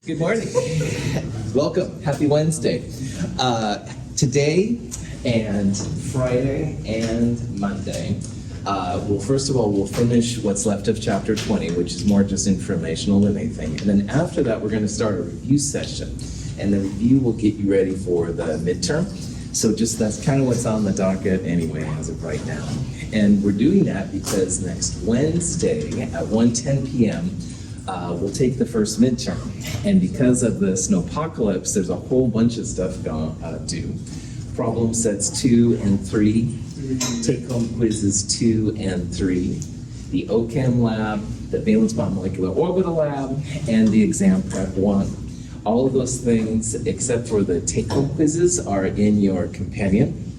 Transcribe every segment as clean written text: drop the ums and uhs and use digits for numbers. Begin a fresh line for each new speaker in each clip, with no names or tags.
Good morning. Welcome. Happy Wednesday. Today and Friday and Monday, first of all, we'll finish what's left of chapter 20, which is more just informational than anything. And then after that, we're going to start a review session. And the review will get you ready for the midterm. So that's kind of what's on the docket anyway as of right now. And we're doing that because next Wednesday at 1:10 p.m., we'll take the first midterm. And because of the snowpocalypse, there's a whole bunch of stuff due. Problem sets 2 and 3, take-home quizzes 2 and 3, the OChem lab, the valence bond molecular orbital lab, and the exam prep 1. All of those things, except for the take-home quizzes, are in your companion.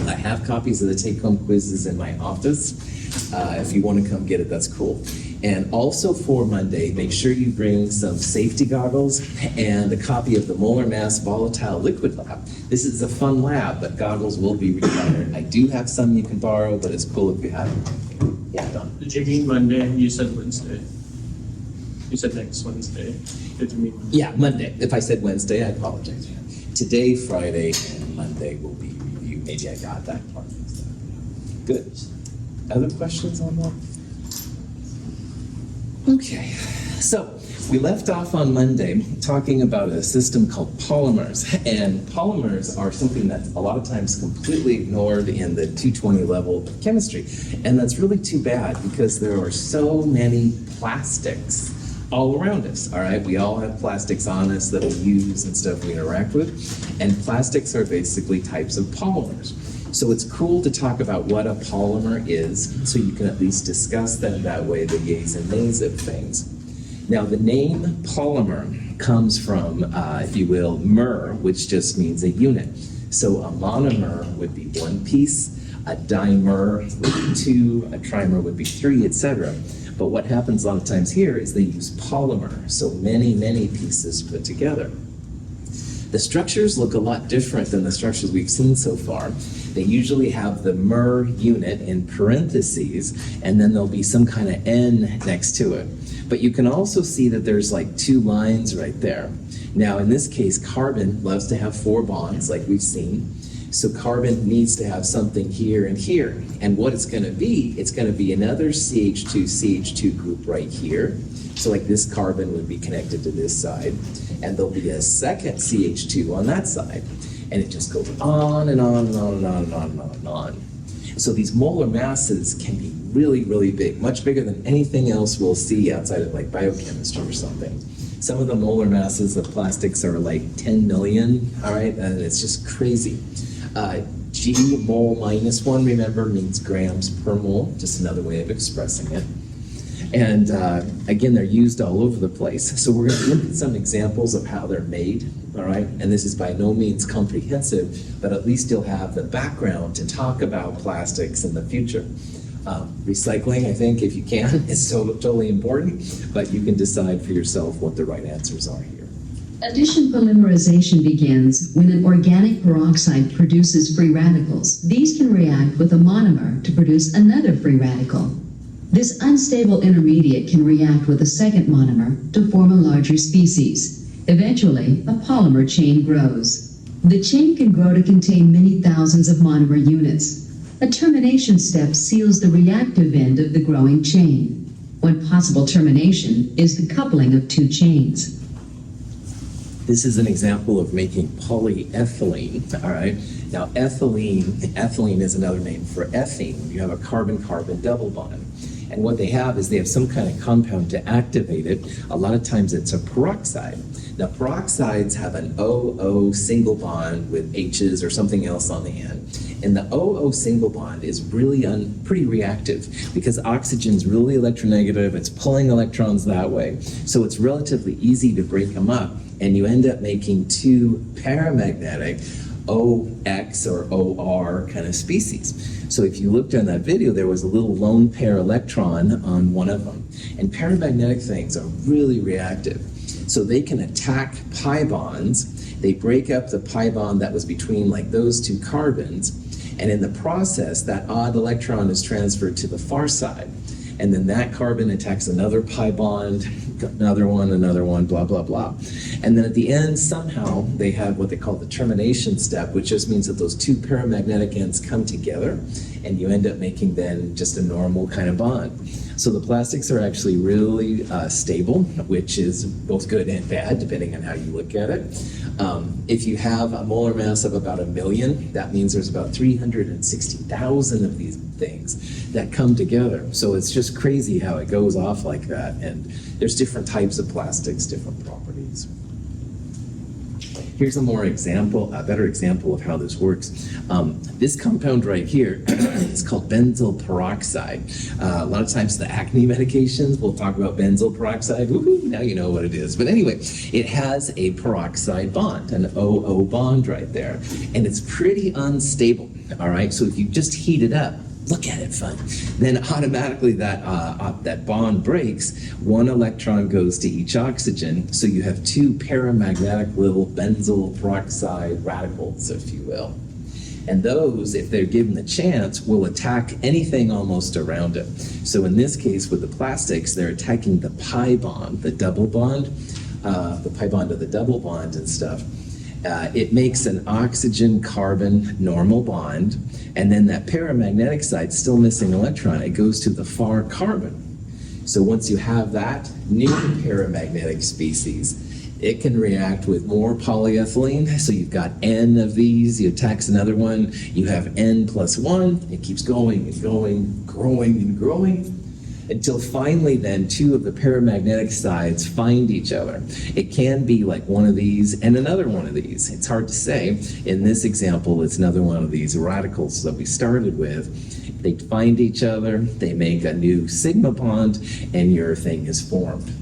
I have copies of the take-home quizzes in my office. If you want to come get it, that's cool. And also for Monday, make sure you bring some safety goggles and a copy of the molar mass volatile liquid lab. This is a fun lab, but goggles will be required. I do have some you can borrow, but it's cool if you have them. Yeah, Don.
Did you mean Monday? You said Wednesday. You said next Wednesday. Did you mean Monday?
Yeah, Monday. If I said Wednesday, I apologize. Today, Friday, and Monday will be review. Maybe I got that part mixed up. Good. Other questions on that? Okay, so we left off on Monday talking about a system called polymers, and polymers are something that's a lot of times completely ignored in the 220 level of chemistry, and that's really too bad because there are so many plastics all around us, all right? We all have plastics on us that we use and stuff we interact with, and plastics are basically types of polymers. So it's cool to talk about what a polymer is, so you can at least discuss them that way, the yays and nays of things. Now, the name polymer comes from, if you will, mer, which just means a unit. So a monomer would be one piece, a dimer would be 2, a trimer would be 3, etc. But what happens a lot of times here is they use polymer, so many, many pieces put together. The structures look a lot different than the structures we've seen so far. They usually have the mer unit in parentheses, and then there'll be some kind of N next to it. But you can also see that there's like 2 lines right there. Now, in this case, carbon loves to have 4 bonds, like we've seen. So carbon needs to have something here and here. And what it's going to be another CH2 group right here. So like this carbon would be connected to this side, and there'll be a second CH2 on that side. And it just goes on and on and on and on and on and on and on. So these molar masses can be really, really big, much bigger than anything else we'll see outside of like biochemistry or something. Some of the molar masses of plastics are like 10 million, all right? And it's just crazy. G mole minus 1, remember, means grams per mole, just another way of expressing it. And again, they're used all over the place. So we're going to look at some examples of how they're made, all right? And this is by no means comprehensive, but at least you'll have the background to talk about plastics in the future. Recycling, I think, if you can, is so totally important, but you can decide for yourself what the right answers are here.
Addition polymerization begins when an organic peroxide produces free radicals. These can react with a monomer to produce another free radical. This unstable intermediate can react with a second monomer to form a larger species. Eventually, a polymer chain grows. The chain can grow to contain many thousands of monomer units. A termination step seals the reactive end of the growing chain. One possible termination is the coupling of 2 chains.
This is an example of making polyethylene, all right? Now, ethylene is another name for ethene. You have a carbon-carbon double bond. And what they have some kind of compound to activate it. A lot of times it's a peroxide. Now, peroxides have an OO single bond with H's or something else on the end. And the OO single bond is really pretty reactive because oxygen's really electronegative. It's pulling electrons that way. So it's relatively easy to break them up. And you end up making 2 paramagnetic OX or OR kind of species. So if you looked on that video, there was a little lone pair electron on one of them. And paramagnetic things are really reactive. So they can attack pi bonds. They break up the pi bond that was between like those 2 carbons. And in the process, that odd electron is transferred to the far side. And then that carbon attacks another pi bond, another one, blah, blah, blah. And then at the end, somehow, they have what they call the termination step, which just means that those two paramagnetic ends come together, and you end up making then just a normal kind of bond. So the plastics are actually really stable, which is both good and bad, depending on how you look at it. If you have a molar mass of about 1 million, that means there's about 360,000 of these things that come together. So it's just crazy how it goes off like that. And there's different types of plastics, different properties. Here's a better example of how this works. This compound right here is called benzyl peroxide. A lot of times the acne medications will talk about benzyl peroxide. Woohoo, now you know what it is. But anyway, it has a peroxide bond, an OO bond right there. And it's pretty unstable, all right? So if you just heat it up, look at it, fun. Then automatically that bond breaks. One electron goes to each oxygen, so you have two paramagnetic little benzyl peroxide radicals, if you will. And those, if they're given the chance, will attack anything almost around it. So in this case, with the plastics, they're attacking the pi bond, the double bond, the pi bond of the double bond and stuff. It makes an oxygen-carbon normal bond, and then that paramagnetic side, still missing electron, it goes to the far carbon. So once you have that new paramagnetic species, it can react with more polyethylene. So you've got N of these, it attacks another one, you have N plus 1, it keeps going and going, growing and growing, until finally then two of the paramagnetic sides find each other. It can be like one of these and another one of these. It's hard to say. In this example, it's another one of these radicals that we started with. They find each other, they make a new sigma bond, and your thing is formed.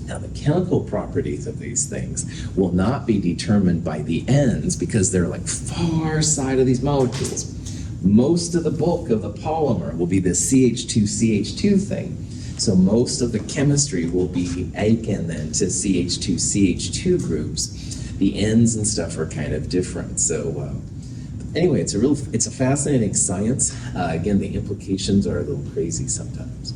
Now, the chemical properties of these things will not be determined by the ends because they're like far side of these molecules. Most of the bulk of the polymer will be this CH2CH2 thing. So most of the chemistry will be akin then to CH2CH2 groups. The ends and stuff are kind of different. So anyway, it's a fascinating science. Again, the implications are a little crazy sometimes.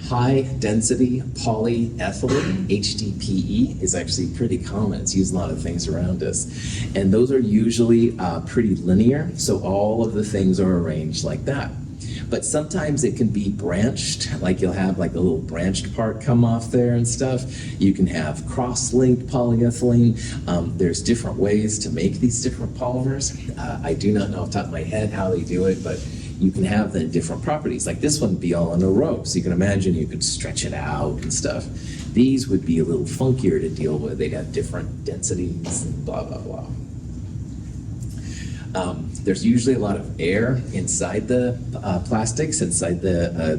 High density polyethylene, HDPE, is actually pretty common. It's used in a lot of things around us. And those are usually pretty linear, so all of the things are arranged like that. But sometimes it can be branched, like you'll have like a little branched part come off there and stuff. You can have cross-linked polyethylene. There's different ways to make these different polymers. I do not know off the top of my head how they do it, but you can have the different properties. Like this one would be all in a row, so you can imagine you could stretch it out and stuff. These would be a little funkier to deal with. They'd have different densities and blah, blah, blah. There's usually a lot of air inside the plastics, inside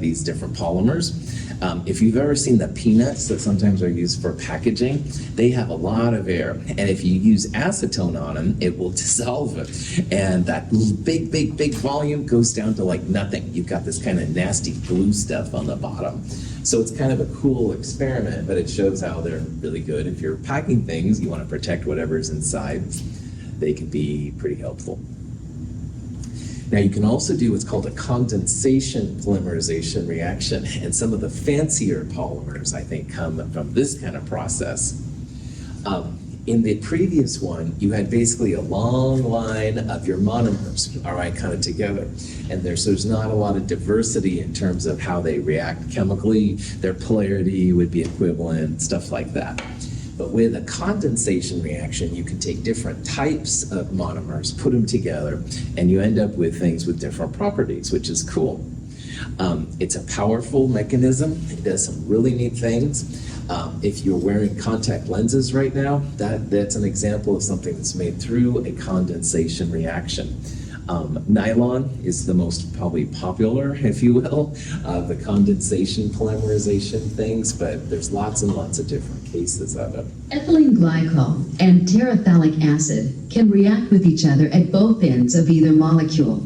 these different polymers. If you've ever seen the peanuts that sometimes are used for packaging, they have a lot of air. And if you use acetone on them, it will dissolve it. And that big, big, big volume goes down to like nothing. You've got this kind of nasty glue stuff on the bottom. So it's kind of a cool experiment, but it shows how they're really good. If you're packing things, you want to protect whatever's inside, they can be pretty helpful. Now you can also do what's called a condensation polymerization reaction, and some of the fancier polymers, I think, come from this kind of process. In the previous one, you had basically a long line of your monomers, all right, kind of together. And there's not a lot of diversity in terms of how they react chemically. Their polarity would be equivalent, stuff like that. But with a condensation reaction, you can take different types of monomers, put them together, and you end up with things with different properties, which is cool. It's a powerful mechanism. It does some really neat things. If you're wearing contact lenses right now, that's an example of something that's made through a condensation reaction. Nylon is the most probably popular, if you will, the condensation polymerization things, but there's lots and lots of different cases of it.
Ethylene glycol and terephthalic acid can react with each other at both ends of either molecule.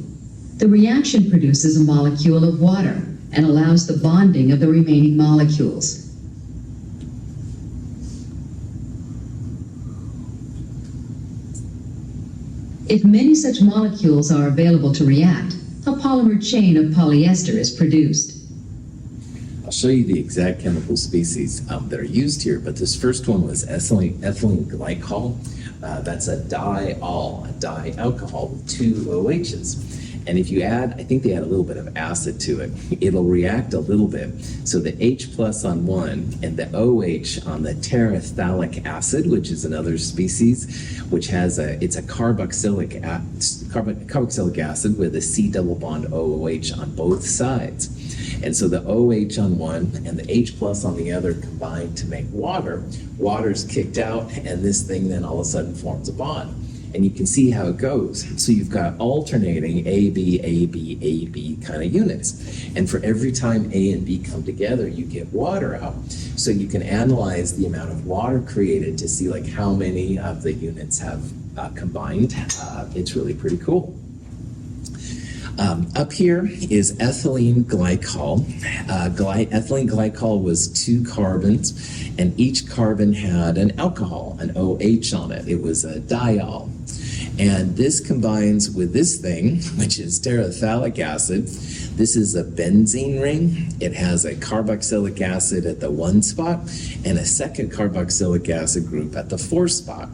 The reaction produces a molecule of water and allows the bonding of the remaining molecules. If many such molecules are available to react, a polymer chain of polyester is produced.
I'll show you the exact chemical species that are used here, but this first one was ethylene glycol. That's a diol, a dialcohol with two OHs. And if you add, I think they add a little bit of acid to it, it'll react a little bit. So the H plus on one and the OH on the terephthalic acid, which is another species, which has it's a carboxylic acid with a C double bond OH on both sides. And so the OH on one and the H plus on the other combine to make water. Water's kicked out, and this thing then all of a sudden forms a bond. And you can see how it goes. So you've got alternating A, B, A, B, A, B kind of units. And for every time A and B come together, you get water out. So you can analyze the amount of water created to see like how many of the units have combined. It's really pretty cool. Up here is ethylene glycol. Ethylene glycol was 2 carbons, and each carbon had an alcohol, an OH on it. It was a diol. And this combines with this thing, which is terephthalic acid. This is a benzene ring. It has a carboxylic acid at the 1 spot and a second carboxylic acid group at the 4 spot.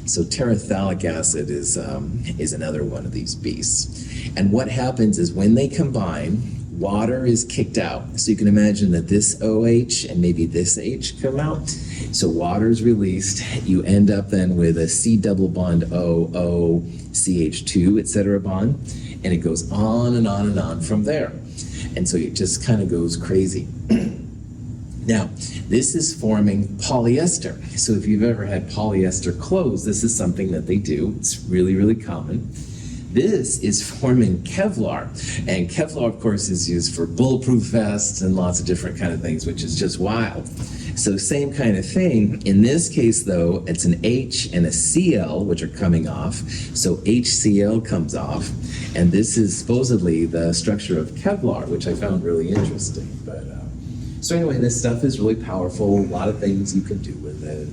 So terephthalic acid is another one of these beasts. And what happens is when they combine, water is kicked out. So you can imagine that this OH and maybe this H come out. So water is released. You end up then with a C double bond O, O, CH2, etc. bond. And it goes on and on and on from there. And so it just kind of goes crazy. Now, this is forming polyester. So if you've ever had polyester clothes, this is something that they do. It's really, really common. This is forming Kevlar. And Kevlar, of course, is used for bulletproof vests and lots of different kind of things, which is just wild. So same kind of thing. In this case, though, it's an H and a Cl, which are coming off. So HCl comes off. And this is supposedly the structure of Kevlar, which I found really interesting. But so anyway, this stuff is really powerful. A lot of things you can do with it.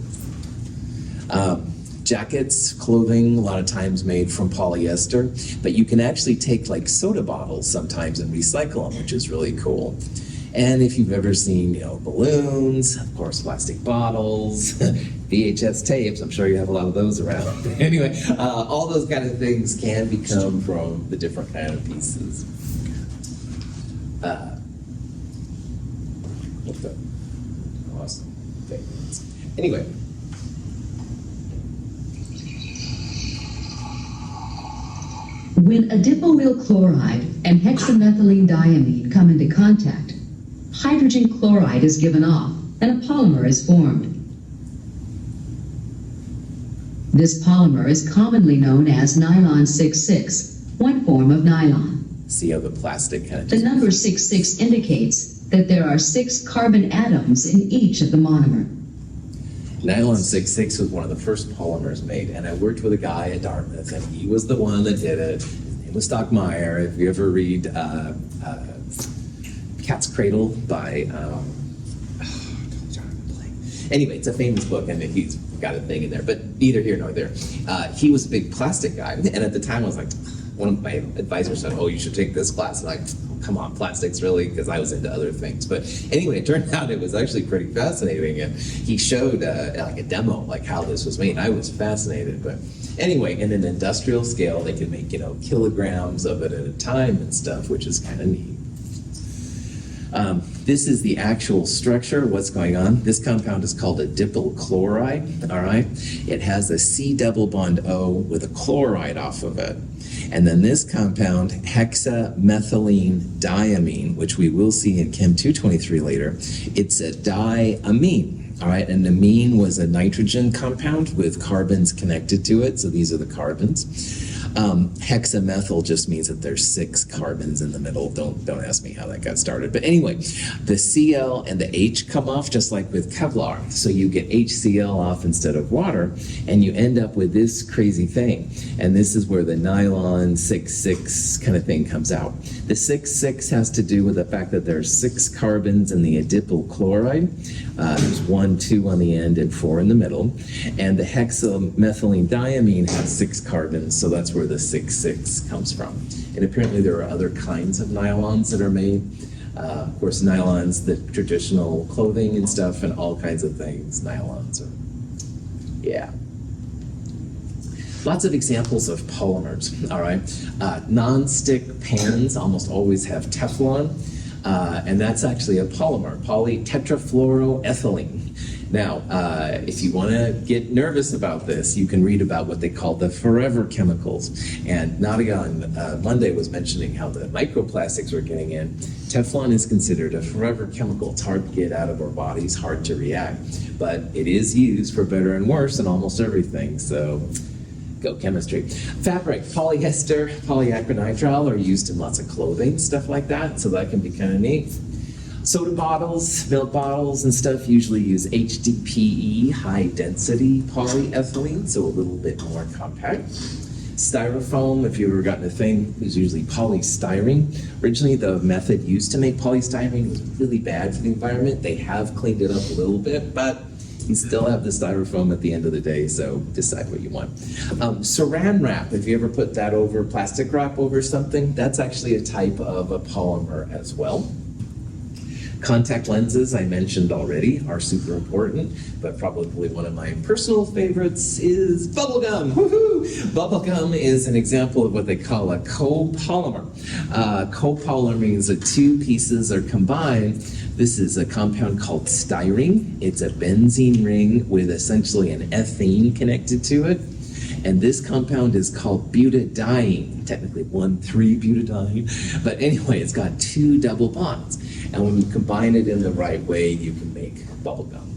Jackets, clothing, a lot of times made from polyester, but you can actually take like soda bottles sometimes and recycle them, which is really cool. And if you've ever seen, balloons, of course, plastic bottles, VHS tapes, I'm sure you have a lot of those around. Anyway, all those kind of things can become from the different kind of pieces. Awesome. Okay. Anyway.
When adipoyl chloride and hexamethylene diamine come into contact, hydrogen chloride is given off and a polymer is formed. This polymer is commonly known as nylon 6,6, one form of nylon.
See how the plastic kind of...
The number 6,6 indicates that there are 6 carbon atoms in each of the monomer.
Nylon 6,6 was one of the first polymers made, and I worked with a guy at Dartmouth, and he was the one that did it. His name was Stockmeyer. If you ever read Cat's Cradle by... Anyway, it's a famous book, and he's got a thing in there, but neither here nor there. He was a big plastic guy, and at the time I was like, one of my advisors said, "Oh, you should take this class." And I'm like, oh, come on, plastics, really? Because I was into other things. But anyway, it turned out it was actually pretty fascinating, and he showed like a demo, like how this was made. I was fascinated, but anyway, in an industrial scale, they could make kilograms of it at a time and stuff, which is kind of neat. This is the actual structure, what's going on. This compound is called adipoyl chloride, all right? It has a C double bond O with a chloride off of it. And then this compound, hexamethylene diamine, which we will see in Chem 223 later, it's a diamine, all right? And amine was a nitrogen compound with carbons connected to it, so these are the carbons. Hexamethyl just means that there's 6 carbons in the middle. Don't ask me how that got started. But anyway, the Cl and the H come off just like with Kevlar. So you get HCl off instead of water, and you end up with this crazy thing. And this is where the nylon 6,6 kind of thing comes out. The 6,6 has to do with the fact that there's 6 carbons in the adipoyl chloride. There's 1, 2 on the end, and 4 in the middle. And the hexamethylene diamine has 6 carbons, so that's where the 6,6 comes from. And apparently there are other kinds of nylons that are made. Of course, nylons, the traditional clothing and stuff, and all kinds of things. Nylons are, yeah. Lots of examples of polymers, all right? Non-stick pans almost always have Teflon, and that's actually a polymer, polytetrafluoroethylene. Now, if you want to get nervous about this, you can read about what they call the forever chemicals. And Nadia on Monday was mentioning how the microplastics were getting in. Teflon is considered a forever chemical. It's hard to get out of our bodies, hard to react. But it is used for better and worse in almost everything. So go chemistry. Fabric, polyester, polyacrylonitrile are used in lots of clothing, stuff like that. So that can be kind of neat. Soda bottles, milk bottles and stuff usually use HDPE, high density polyethylene, so a little bit more compact. Styrofoam, if you've ever gotten a thing, is usually polystyrene. Originally, the method used to make polystyrene was really bad for the environment. They have cleaned it up a little bit, but you still have the styrofoam at the end of the day, so decide what you want. Saran wrap, if you ever put that over plastic wrap over something, that's actually a type of a polymer as well. Contact lenses, I mentioned already, are super important, but probably one of my personal favorites is bubblegum. Woohoo! Bubblegum is an example of what they call a copolymer. Copolymer means that two pieces are combined. This is a compound called styrene. It's a benzene ring with essentially an ethene connected to it. And this compound is called butadiene, technically 1,3-butadiene. But anyway, it's got two double bonds. And when you combine it in the right way, you can make bubble gum.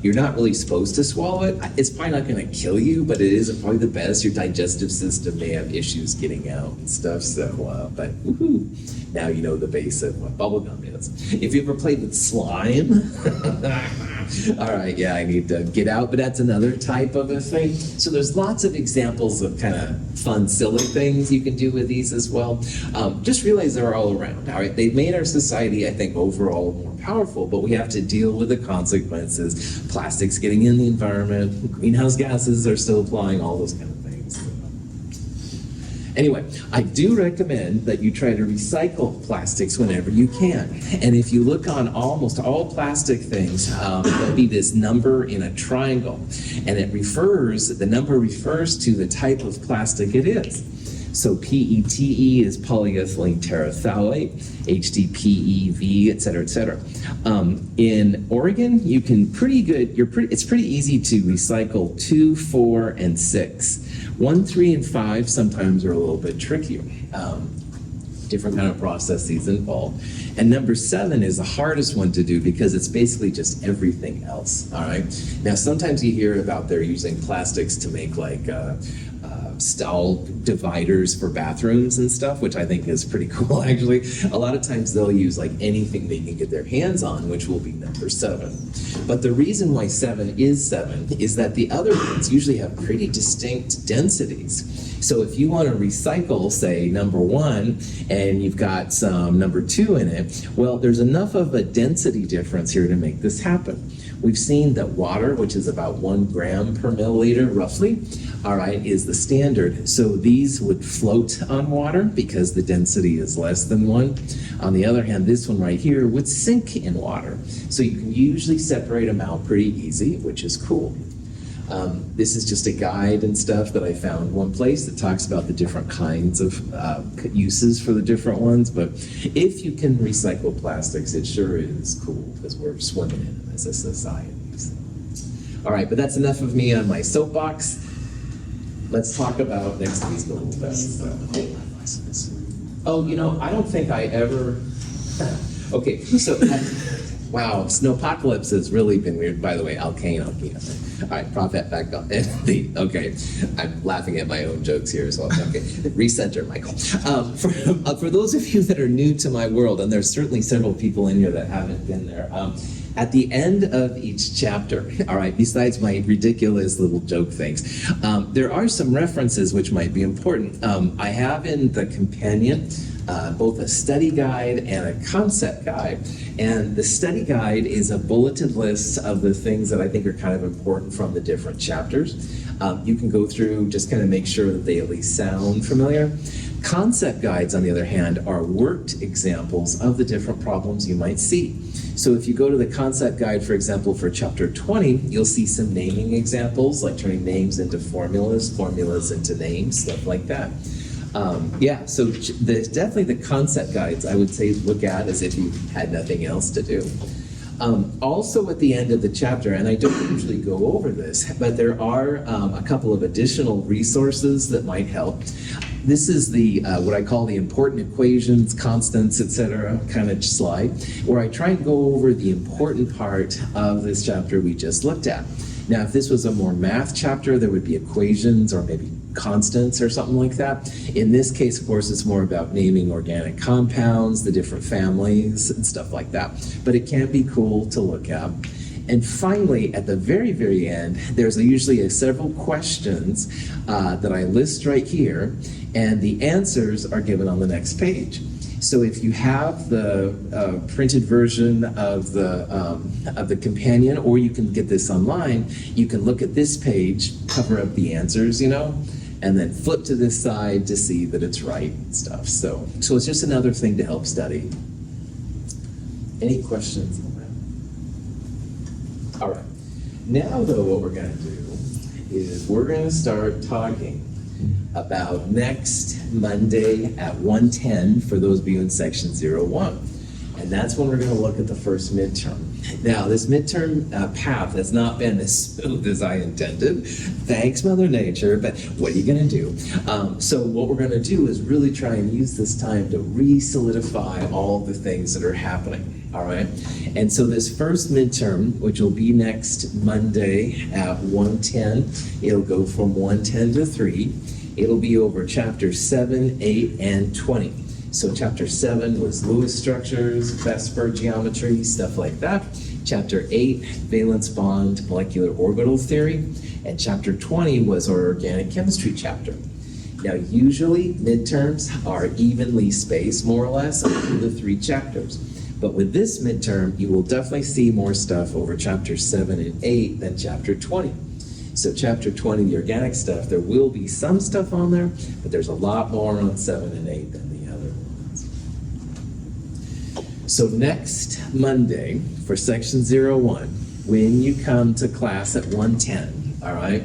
You're not really supposed to swallow it. It's probably not going to kill you, but it is probably the best. Your digestive system may have issues getting out and stuff. So, but woohoo, now you know the base of what bubble gum is. If you ever played with slime, all right, yeah, I need to get out, but that's another type of a thing. So there's lots of examples of kind of fun, silly things you can do with these as well. Just realize they're all around, all right? They've made our society, I think, overall more powerful, but we have to deal with the consequences. Plastics getting in the environment, greenhouse gases are still applying, all those kind of things. Anyway, I do recommend that you try to recycle plastics whenever you can. And if you look on almost all plastic things, there'll be this number in a triangle. And the number refers to the type of plastic it is. So PETE is polyethylene terephthalate, HDPEV, et cetera, et cetera. In Oregon, it's pretty easy to recycle 2, 4, and 6. 1, 3, and 5 sometimes are a little bit trickier. Different kind of processes involved. And number 7 is the hardest one to do because it's basically just everything else, all right? Now, sometimes you hear about they're using plastics to make like stall dividers for bathrooms and stuff, which I think is pretty cool, actually. A lot of times they'll use like anything they can get their hands on, which will be number 7. But the reason why 7 is that the other ones usually have pretty distinct densities. So if you want to recycle, say, number 1, and you've got some number 2 in it, well, there's enough of a density difference here to make this happen. We've seen that water, which is about 1 gram per milliliter roughly, all right, is the standard. So these would float on water because the density is less than 1. On the other hand, this one right here would sink in water. So you can usually separate them out pretty easy, which is cool. This is just a guide and stuff that I found one place that talks about the different kinds of uses for the different ones. But if you can recycle plastics, it sure is cool because we're swimming in them as a society. So. All right, but that's enough of me on my soapbox. Let's talk about next week's little best. Oh, I don't think I ever. Okay, so. Wow, snowpocalypse has really been weird. By the way, alkane. All right, prop that back up. Okay, I'm laughing at my own jokes here as well. Okay, recenter, Michael. For those of you that are new to my world, and there's certainly several people in here that haven't been there, at the end of each chapter, all right, besides my ridiculous little joke things, there are some references which might be important. I have in the companion both a study guide and a concept guide. And the study guide is a bulleted list of the things that I think are kind of important from the different chapters. You can go through, just kind of make sure that they at least sound familiar. Concept guides, on the other hand, are worked examples of the different problems you might see. So if you go to the concept guide, for example, for chapter 20, you'll see some naming examples, like turning names into formulas, formulas into names, stuff like that. So definitely the concept guides, I would say, look at as if you had nothing else to do. Also at the end of the chapter, and I don't usually go over this, but there are a couple of additional resources that might help. This is the what I call the important equations, constants, etc. kind of slide, where I try and go over the important part of this chapter we just looked at. Now, if this was a more math chapter, there would be equations or maybe constants or something like that. In this case, of course, it's more about naming organic compounds, the different families, and stuff like that. But it can be cool to look at. And finally, at the very, very end, there's usually several questions that I list right here, and the answers are given on the next page. So if you have the printed version of the companion, or you can get this online, you can look at this page, cover up the answers, and then flip to this side to see that it's right and stuff. So it's just another thing to help study. Any questions on that? All right. Now, though, what we're going to do is we're going to start talking about next Monday at 1:10 for those of you in section 01. And that's when we're going to look at the first midterm. Now, this midterm path has not been as smooth as I intended. Thanks, Mother Nature, but what are you going to do? So what we're going to do is really try and use this time to re-solidify all the things that are happening, all right? And so this first midterm, which will be next Monday at 1:10, it'll go from 1:10 to 3. It'll be over chapters 7, 8, and 20. So chapter 7 was Lewis structures, Vesper geometry, stuff like that. Chapter 8, valence bond, molecular orbital theory. And chapter 20 was our organic chemistry chapter. Now, usually midterms are evenly spaced, more or less, over the 3 chapters. But with this midterm, you will definitely see more stuff over chapter 7 and 8 than chapter 20. So chapter 20, the organic stuff, there will be some stuff on there, but there's a lot more on 7 and 8 than the other ones. So next Monday for section 01, when you come to class at 1:10, all right,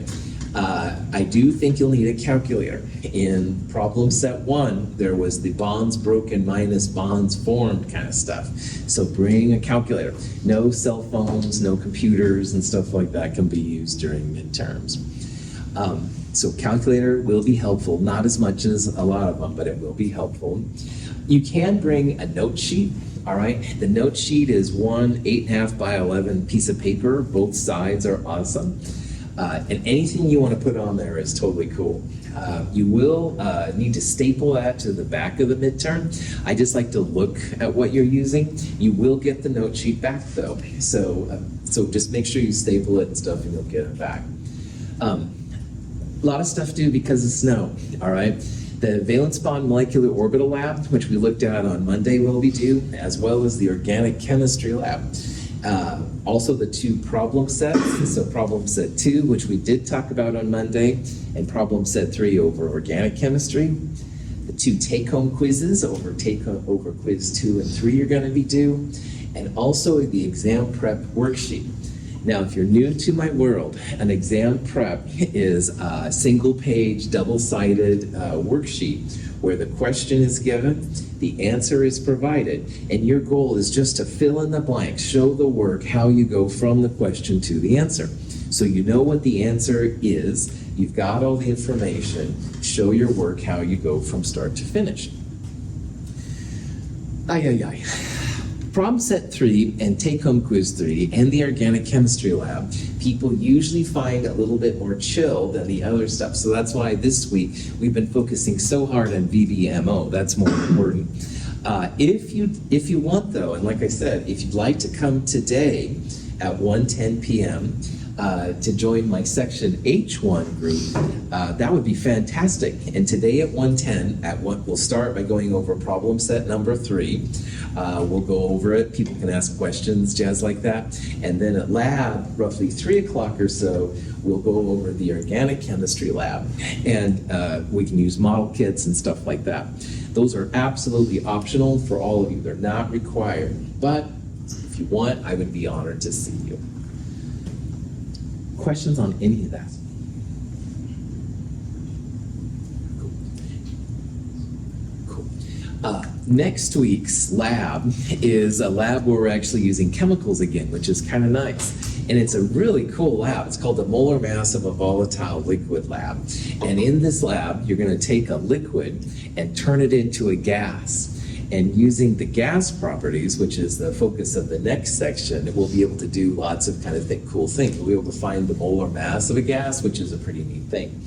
I do think you'll need a calculator. In problem set 1, there was the bonds broken minus bonds formed kind of stuff. So bring a calculator. No cell phones, no computers and stuff like that can be used during midterms. So calculator will be helpful, not as much as a lot of them, but it will be helpful. You can bring a note sheet, all right? The note sheet is one 8.5 by 11 piece of paper. Both sides are awesome. And anything you want to put on there is totally cool. You will need to staple that to the back of the midterm. I just like to look at what you're using. You will get the note sheet back though. So just make sure you staple it and stuff and you'll get it back. A lot of stuff due because of snow, all right? The valence bond molecular orbital lab, which we looked at on Monday, will be due, as well as the organic chemistry lab. Also the 2 problem sets, so problem set 2, which we did talk about on Monday, and problem set 3 over organic chemistry. The 2 take-home quizzes over quiz 2 and 3 are going to be due, and also the exam prep worksheet. Now, if you're new to my world, an exam prep is a single-page, double-sided worksheet where the question is given, the answer is provided, and your goal is just to fill in the blanks, show the work, how you go from the question to the answer. So you know what the answer is, you've got all the information, show your work, how you go from start to finish. Problem set 3 and take-home quiz 3 and the organic chemistry lab, people usually find a little bit more chill than the other stuff. So that's why this week we've been focusing so hard on VBMO. That's more important. If you want though, and like I said, if you'd like to come today at 1:10 p.m., to join my section H1 group, that would be fantastic. And today at 1:10, we'll start by going over problem set number 3. We'll go over it. People can ask questions, jazz like that. And then at lab, roughly 3 o'clock or so, we'll go over the organic chemistry lab. And we can use model kits and stuff like that. Those are absolutely optional for all of you. They're not required. But if you want, I would be honored to see you. Questions on any of that? Cool. Next week's lab is a lab where we're actually using chemicals again, which is kind of nice. And it's a really cool lab. It's called the molar mass of a volatile liquid lab. And in this lab, you're going to take a liquid and turn it into a gas. And using the gas properties, which is the focus of the next section, we'll be able to do lots of kind of cool things. We'll be able to find the molar mass of a gas, which is a pretty neat thing.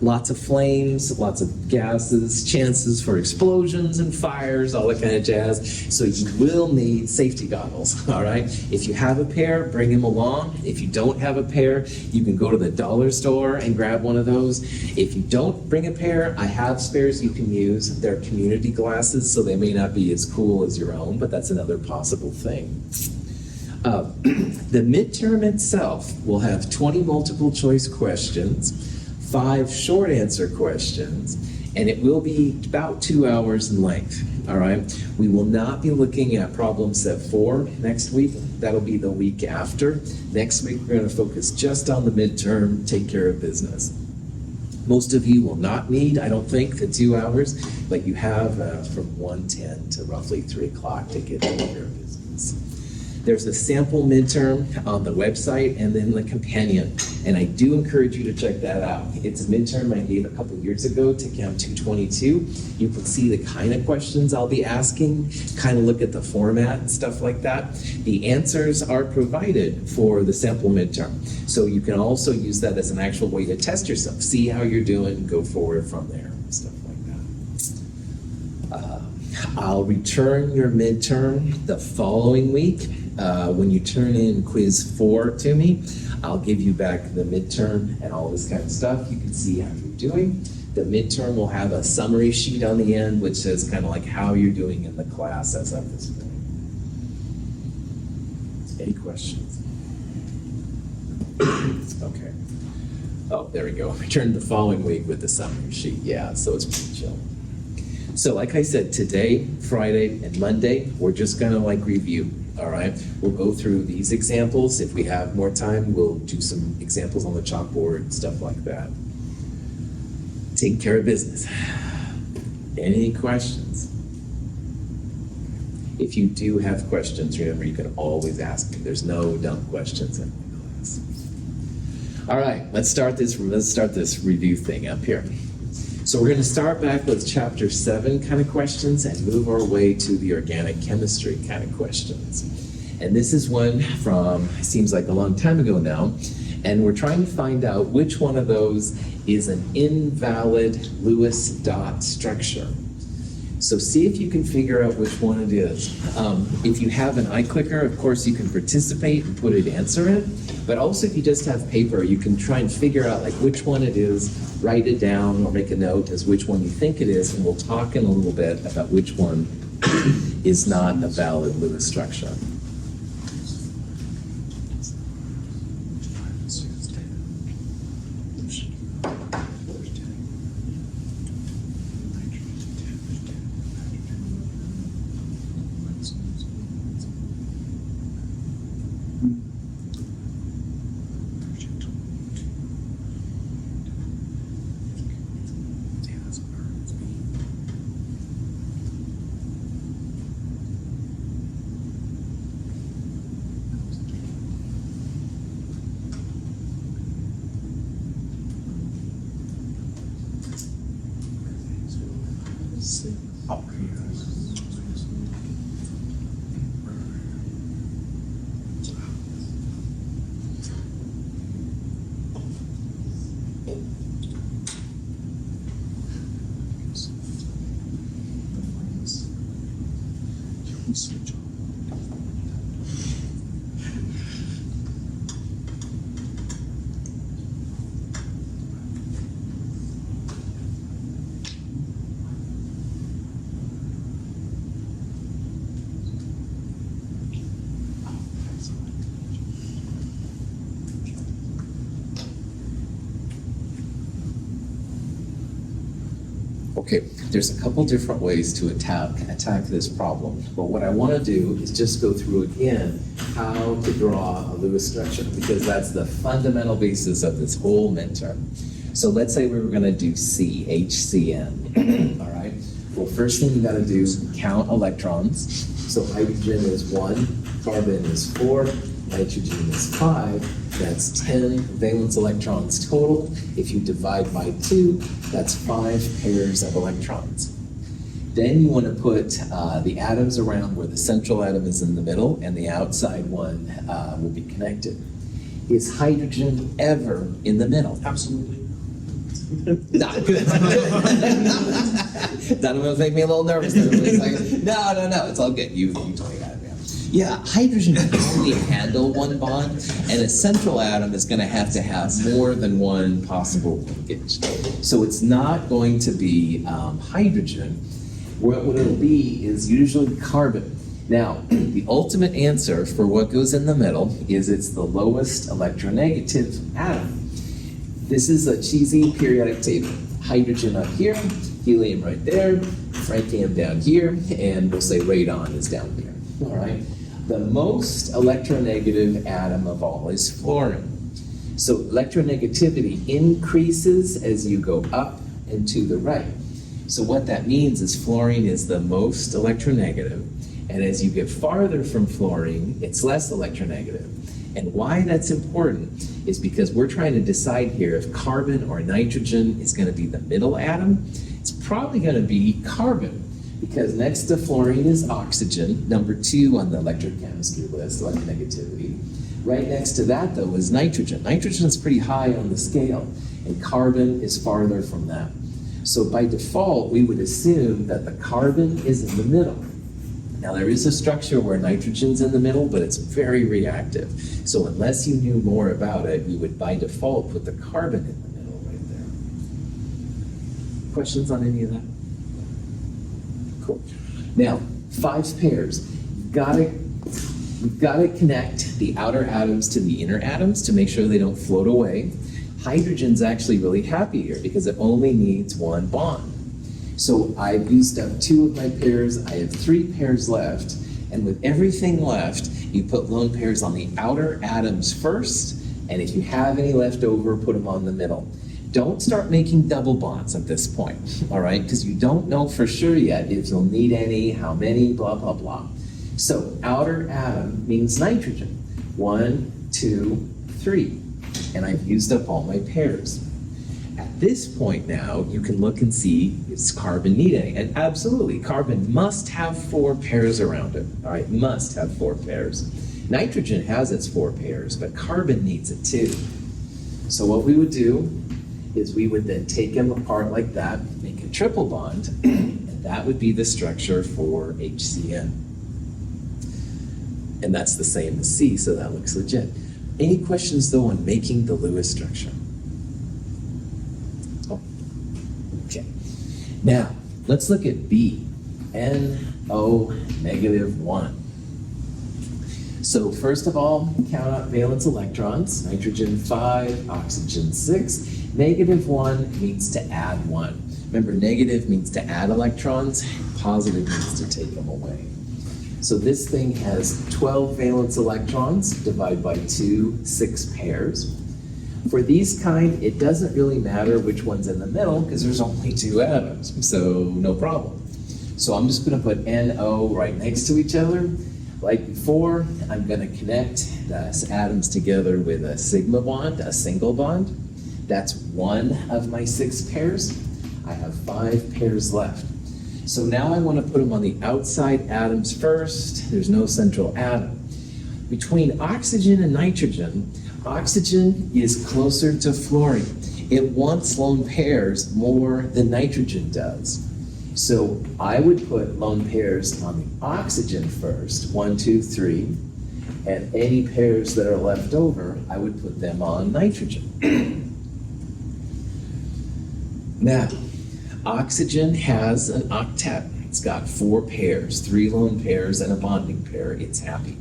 Lots of flames, lots of gases, chances for explosions and fires, all that kind of jazz. So you will need safety goggles, all right? If you have a pair, bring them along. If you don't have a pair, you can go to the dollar store and grab one of those. If you don't bring a pair, I have spares you can use. They're community glasses, so they may not be as cool as your own, but that's another possible thing. The midterm itself will have 20 multiple choice questions, 5 short answer questions, and it will be about 2 hours in length, all right? We will not be looking at problem set 4 next week. That'll be the week after. Next week, we're going to focus just on the midterm, take care of business. Most of you will not need, I don't think, the 2 hours, but you have from 1:10 to roughly 3 o'clock to get take care of business. There's a sample midterm on the website and then the companion, and I do encourage you to check that out. It's a midterm I gave a couple years ago to Chem 222. You can see the kind of questions I'll be asking, kind of look at the format and stuff like that. The answers are provided for the sample midterm, so you can also use that as an actual way to test yourself, see how you're doing, go forward from there, stuff like that. I'll return your midterm the following week. When you turn in quiz 4 to me, I'll give you back the midterm and all this kind of stuff. You can see how you're doing. The midterm will have a summary sheet on the end, which says kind of like how you're doing in the class as of this point. Any questions? Okay. Oh, there we go. Return the following week with the summary sheet. Yeah, so it's pretty chill. So like I said, today, Friday, and Monday, we're just gonna review. All right, we'll go through these examples. If we have more time, we'll do some examples on the chalkboard, stuff like that. Take care of business. Any questions? If you do have questions, remember you can always ask me. There's no dumb questions in my class. All right, let's start this review thing up here. So we're going to start back with chapter 7 kind of questions and move our way to the organic chemistry kind of questions. And this is one from, seems like a long time ago now, and we're trying to find out which one of those is an invalid Lewis dot structure. So see if you can figure out which one it is. If you have an iClicker, of course you can participate and put an answer in, but also if you just have paper, you can try and figure out which one it is, write it down or make a note as which one you think it is, and we'll talk in a little bit about which one is not a valid Lewis structure. Okay, there's a couple different ways to attack this problem, but what I want to do is just go through again how to draw a Lewis structure, because that's the fundamental basis of this whole midterm. So let's say we were going to do C, HCN, all right? Well, first thing you got to do is count electrons. So hydrogen is 1, carbon is 4, nitrogen is 5. That's 10 valence electrons total. If you divide by 2, that's 5 pairs of electrons. Then you want to put the atoms around where the central atom is in the middle and the outside one will be connected. Is hydrogen ever in the middle?
Absolutely.
Not good. That would make me a little nervous. No, it's all good. You told me that. Yeah, hydrogen can only handle one bond, and a central atom is going to have more than one possible linkage. So it's not going to be hydrogen. What it'll be is usually carbon. Now, the ultimate answer for what goes in the middle is it's the lowest electronegative atom. This is a cheesy periodic table. Hydrogen up here, helium right there, francium down here, and we'll say radon is down here. All right. The most electronegative atom of all is fluorine. So electronegativity increases as you go up and to the right. So what that means is fluorine is the most electronegative, and as you get farther from fluorine, it's less electronegative. And why that's important is because we're trying to decide here if carbon or nitrogen is going to be the middle atom. It's probably going to be carbon, because next to fluorine is oxygen, number 2 on the electrochemistry list, electronegativity. Right next to that, though, is nitrogen. Nitrogen is pretty high on the scale, and carbon is farther from that. So by default, we would assume that the carbon is in the middle. Now, there is a structure where nitrogen's in the middle, but it's very reactive. So unless you knew more about it, you would by default put the carbon in the middle right there. Questions on any of that? Cool. Now, 5 pairs. We've got to connect the outer atoms to the inner atoms to make sure they don't float away. Hydrogen's actually really happy here because it only needs 1 bond. So I've used up 2 of my pairs. I have 3 pairs left. And with everything left, you put lone pairs on the outer atoms first. And if you have any left over, put them on the middle. Don't start making double bonds at this point, all right? Because you don't know for sure yet if you'll need any, how many, blah, blah, blah. So outer atom means nitrogen. 1, 2, 3. And I've used up all my pairs. At this point now, you can look and see, is carbon need any? And absolutely, carbon must have 4 pairs around it, all right? Must have 4 pairs. Nitrogen has its 4 pairs, but carbon needs it too. So what we would do is we would then take them apart like that, make a triple bond, and that would be the structure for HCN. And that's the same as C, so that looks legit. Any questions though on making the Lewis structure? Oh, okay. Now, let's look at B, NO-1. So first of all, count out valence electrons, nitrogen 5, oxygen 6. -1 means to add 1. Remember, negative means to add electrons, positive means to take them away. So this thing has 12 valence electrons, divide by 2, 6 pairs. For these kind, it doesn't really matter which one's in the middle because there's only 2 atoms, so no problem. So I'm just going to put NO right next to each other. Like before, I'm going to connect the atoms together with a sigma bond, a single bond. That's 1 of my 6 pairs. I have 5 pairs left. So now I want to put them on the outside atoms first. There's no central atom. Between oxygen and nitrogen, oxygen is closer to fluorine. It wants lone pairs more than nitrogen does. So I would put lone pairs on the oxygen first, 1, 2, 3, and any pairs that are left over, I would put them on nitrogen. Now, oxygen has an octet. It's got 4 pairs, 3 lone pairs and a bonding pair. It's happy.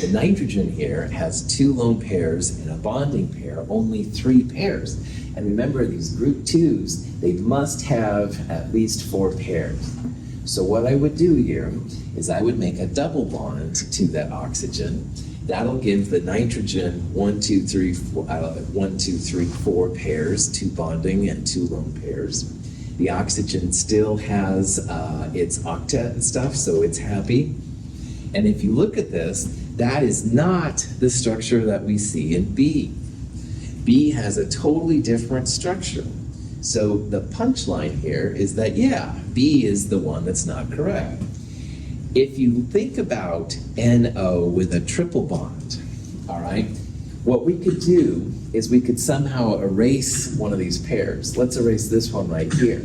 The nitrogen here has 2 lone pairs and a bonding pair, only 3 pairs. And remember, these group 2s, they must have at least 4 pairs. So what I would do here is I would make a double bond to that oxygen. That'll give the nitrogen 1, 2, 3, 4 pairs, 2 bonding and 2 lone pairs. The oxygen still has its octet and stuff, so it's happy. And if you look at this, that is not the structure that we see in B. B has a totally different structure. So the punchline here is that, yeah, B is the one that's not correct. If you think about NO with a triple bond, all right, what we could do is we could somehow erase one of these pairs. Let's erase this one right here.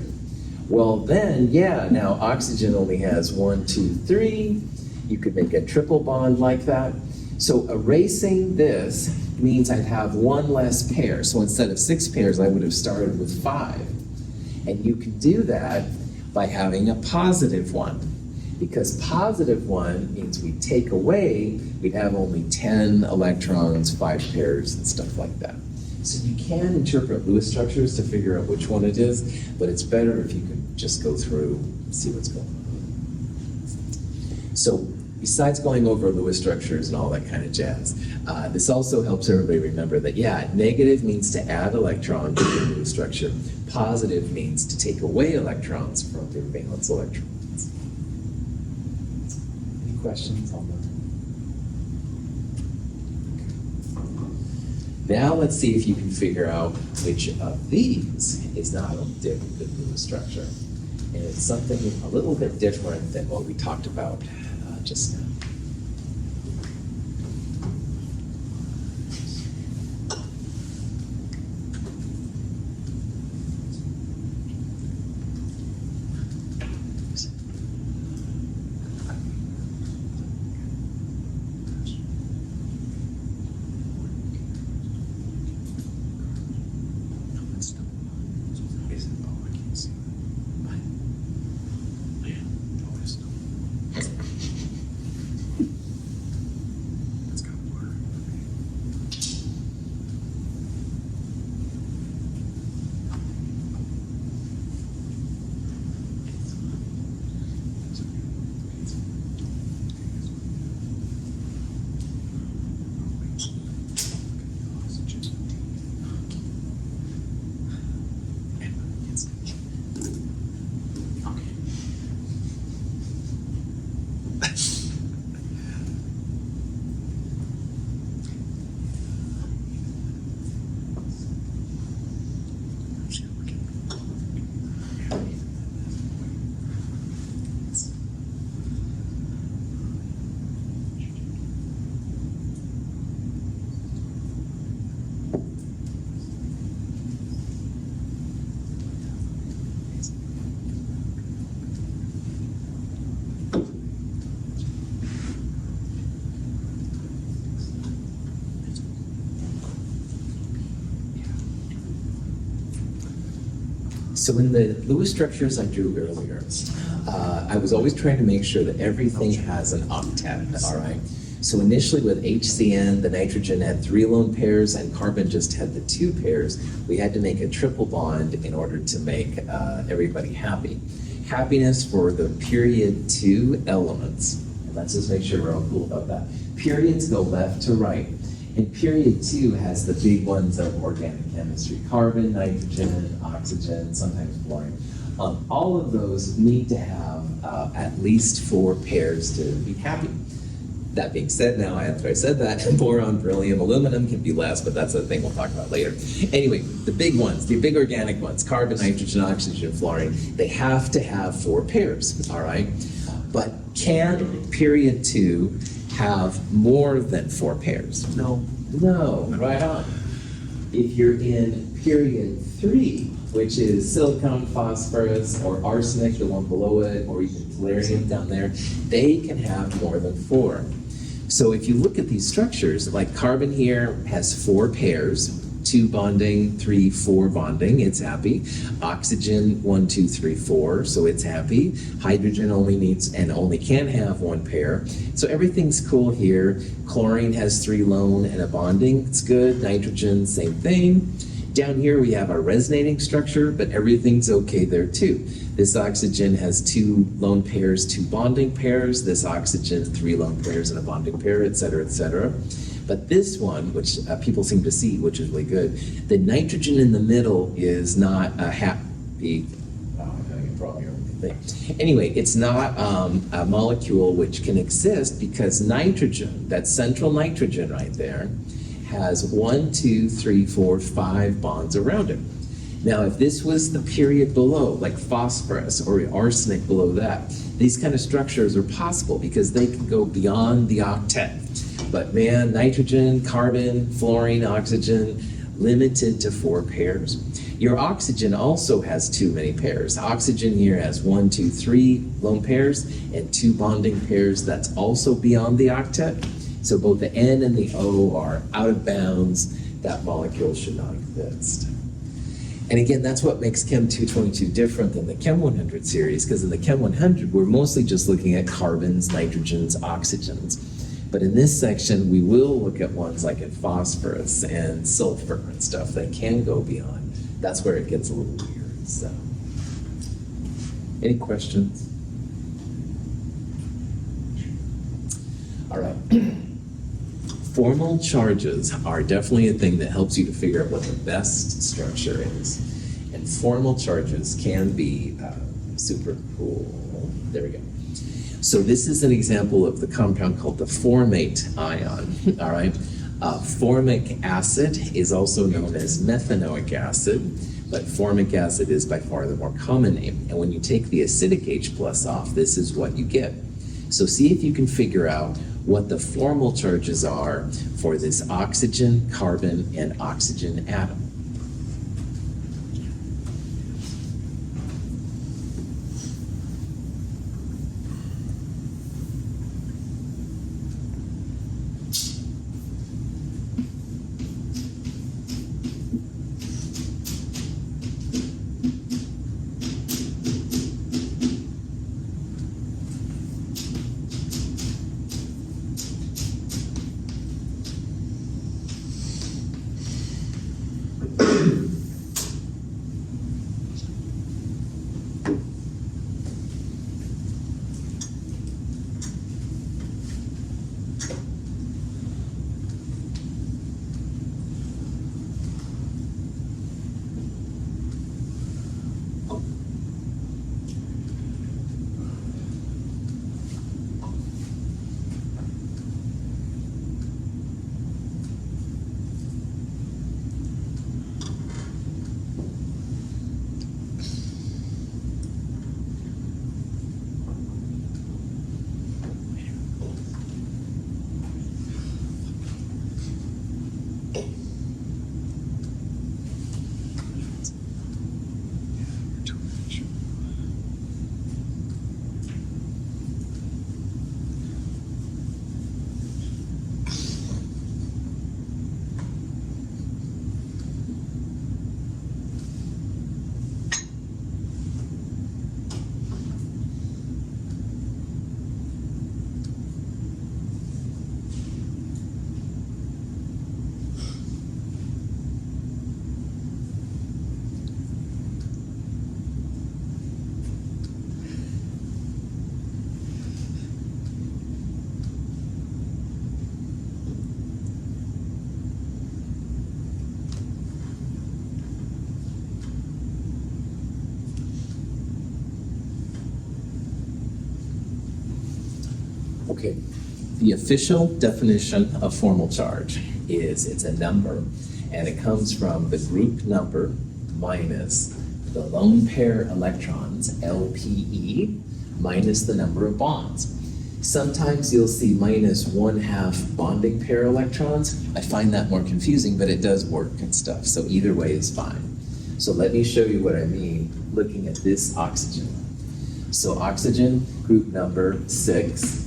Well then, yeah, now oxygen only has 1, 2, 3. You could make a triple bond like that. So erasing this means I'd have 1 less pair. So instead of 6 pairs, I would have started with 5. And you can do that by having a positive 1. Because positive 1 means we take away, we'd have only 10 electrons, 5 pairs, and stuff like that. So you can interpret Lewis structures to figure out which one it is, but it's better if you could just go through and see what's going on. So besides going over Lewis structures and all that kind of jazz, this also helps everybody remember that, yeah, negative means to add electrons to the Lewis structure. Positive means to take away electrons from their valence electrons. Any questions on that? Now let's see if you can figure out which of these is not a good Lewis structure. And it's something a little bit different than what we talked about just now. So in the Lewis structures I drew earlier, I was always trying to make sure that everything has an octet, all right? So initially with HCN, the nitrogen had 3 lone pairs and carbon just had the 2 pairs. We had to make a triple bond in order to make everybody happy. Happiness for the period 2 elements. And let's just make sure we're all cool about that. Periods go left to right. And period 2 has the big ones of organic chemistry: carbon, nitrogen, oxygen, sometimes fluorine. All of those need to have at least 4 pairs to be happy. That being said, now after I said that, boron, beryllium, aluminum can be less, but that's a thing we'll talk about later. Anyway, the big ones, the big organic ones, carbon, nitrogen, oxygen, fluorine, they have to have 4 pairs, all right? But can period 2 have more than 4 pairs?
No.
No, right on. If you're in period 3, which is silicon, phosphorus, or arsenic, the one below it, or even tellurium down there, they can have more than 4. So if you look at these structures, like carbon here has 4 pairs, 2 bonding, 3, 4 bonding, it's happy. Oxygen, 1, 2, 3, 4, so it's happy. Hydrogen only needs and only can have 1 pair. So everything's cool here. Chlorine has 3 lone and a bonding, it's good. Nitrogen, same thing. Down here we have our resonating structure, but everything's okay there too. This oxygen has 2 lone pairs, 2 bonding pairs. This oxygen, 3 lone pairs and a bonding pair, et cetera, et cetera. But this one, which people seem to see, which is really good, the nitrogen in the middle is not a happy, I'm having a problem here with the thing. Anyway, it's not a molecule which can exist because nitrogen, that central nitrogen right there, has 1, 2, 3, 4, 5 bonds around it. Now, if this was the period below, like phosphorus or arsenic below that, these kind of structures are possible because they can go beyond the octet. But man, nitrogen, carbon, fluorine, oxygen, limited to 4 pairs. Your oxygen also has too many pairs. Oxygen here has 1, 2, 3 lone pairs and 2 bonding pairs. That's also beyond the octet. So both the N and the O are out of bounds. That molecule should not exist. And again, that's what makes Chem 222 different than the Chem 100 series, because in the Chem 100, we're mostly just looking at carbons, nitrogens, oxygens. But in this section, we will look at ones like in phosphorus and sulfur and stuff that can go beyond. That's where it gets a little weird. So, any questions? All right. Formal charges are definitely a thing that helps you to figure out what the best structure is. And formal charges can be super cool. There we go. So this is an example of the compound called the formate ion, all right? Formic acid is also known as methanoic acid, but formic acid is by far the more common name. And when you take the acidic H plus off, this is what you get. So see if you can figure out what the formal charges are for this oxygen, carbon, and oxygen atom. Okay, the official definition of formal charge is it's a number, and it comes from the group number minus the lone pair electrons, LPE, minus the number of bonds. Sometimes you'll see minus 1/2 bonding pair electrons. I find that more confusing, but it does work and stuff, so either way is fine. So let me show you what I mean looking at this oxygen. So oxygen, group number 6,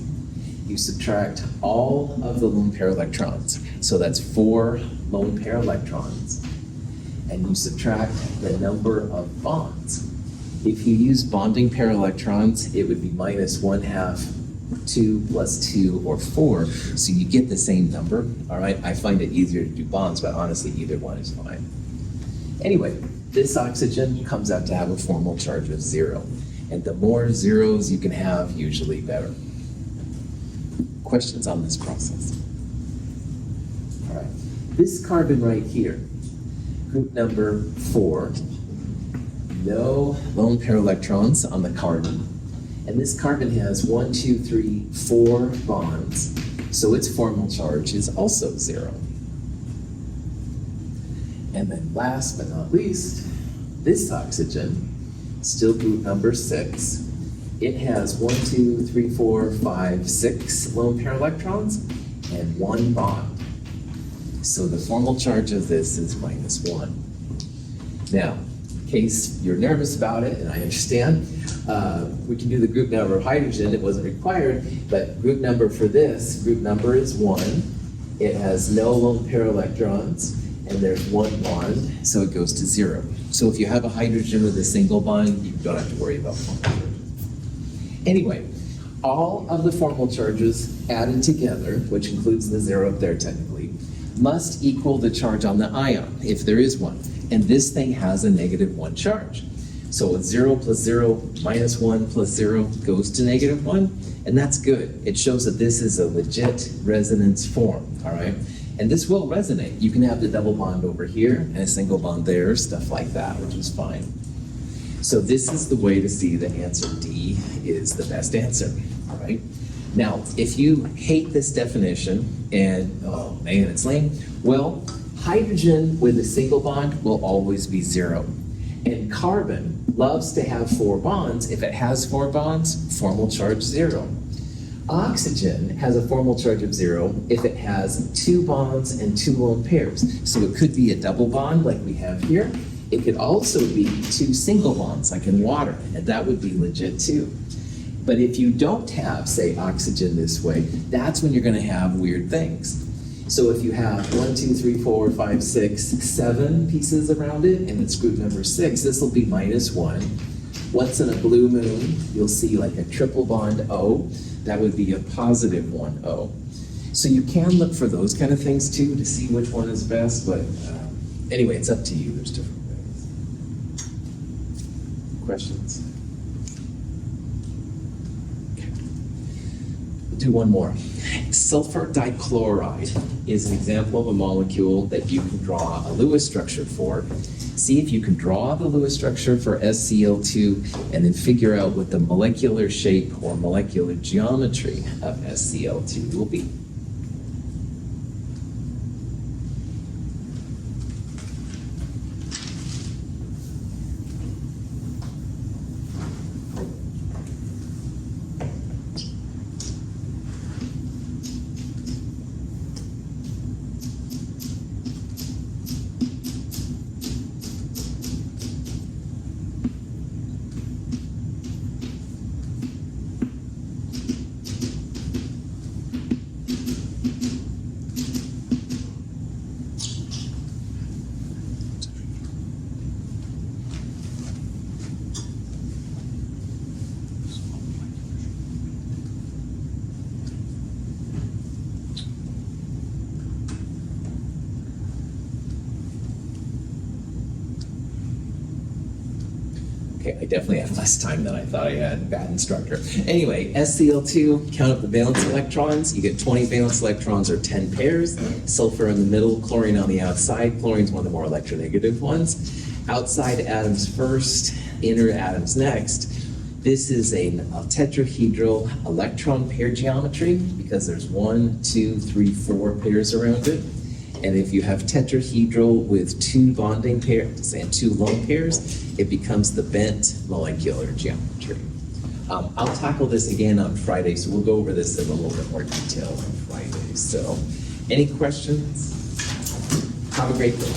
you subtract all of the lone pair electrons. So that's 4 lone pair electrons and you subtract the number of bonds. If you use bonding pair electrons, it would be minus 1/2, 2 plus 2, or 4, so you get the same number, all right? I find it easier to do bonds, but honestly, either one is fine. Anyway, this oxygen comes out to have a formal charge of 0, and the more zeros you can have, usually better. Questions on this process? All right, this carbon right here, group number 4, no lone pair electrons on the carbon. And this carbon has 1, 2, 3, 4 bonds, so its formal charge is also 0. And then last but not least, this oxygen, still group number 6, it has 1, 2, 3, 4, 5, 6 lone pair electrons and 1 bond. So the formal charge of this is minus 1. Now, in case you're nervous about it, and I understand, we can do the group number of hydrogen. It wasn't required, but group number for this, group number is 1. It has no lone pair electrons, and there's 1 bond, so it goes to 0. So if you have a hydrogen with a single bond, you don't have to worry about formal charges. Anyway, all of the formal charges added together, which includes the 0 up there technically, must equal the charge on the ion, if there is one. And this thing has a -1 charge. So it's 0 plus 0 minus 1 plus 0 goes to -1, and that's good. It shows that this is a legit resonance form, all right? And this will resonate. You can have the double bond over here and a single bond there, stuff like that, which is fine. So this is the way to see that answer D is the best answer, all right? Now, if you hate this definition and, oh man, it's lame, well, hydrogen with a single bond will always be 0. And carbon loves to have 4 bonds. If it has 4 bonds, formal charge 0. Oxygen has a formal charge of 0 if it has 2 bonds and 2 lone pairs. So it could be a double bond like we have here. It could also be 2 single bonds like in water, and that would be legit too. But if you don't have, say, oxygen this way, that's when you're going to have weird things. So if you have 1, 2, 3, 4, 5, 6, 7 pieces around it, and it's group number 6, this will be -1. Once in a blue moon, you'll see like a triple bond O. That would be a positive 1 O. So you can look for those kind of things too to see which one is best, but anyway, it's up to you. There's different ways. Questions? Okay. We'll do one more. Sulfur dichloride is an example of a molecule that you can draw a Lewis structure for. See if you can draw the Lewis structure for SCl2 and then figure out what the molecular shape or molecular geometry of SCl2 will be. Okay, I definitely had less time than I thought I had. Bad instructor. Anyway, SCl2, count up the valence electrons. You get 20 valence electrons or 10 pairs. Sulfur in the middle, chlorine on the outside. Chlorine's one of the more electronegative ones. Outside atoms first, inner atoms next. This is a tetrahedral electron pair geometry because there's 1, 2, 3, 4 pairs around it. And if you have tetrahedral with 2 bonding pairs and 2 lone pairs, it becomes the bent molecular geometry. I'll tackle this again on Friday, so we'll go over this in a little bit more detail on Friday. So, any questions? Have a great day.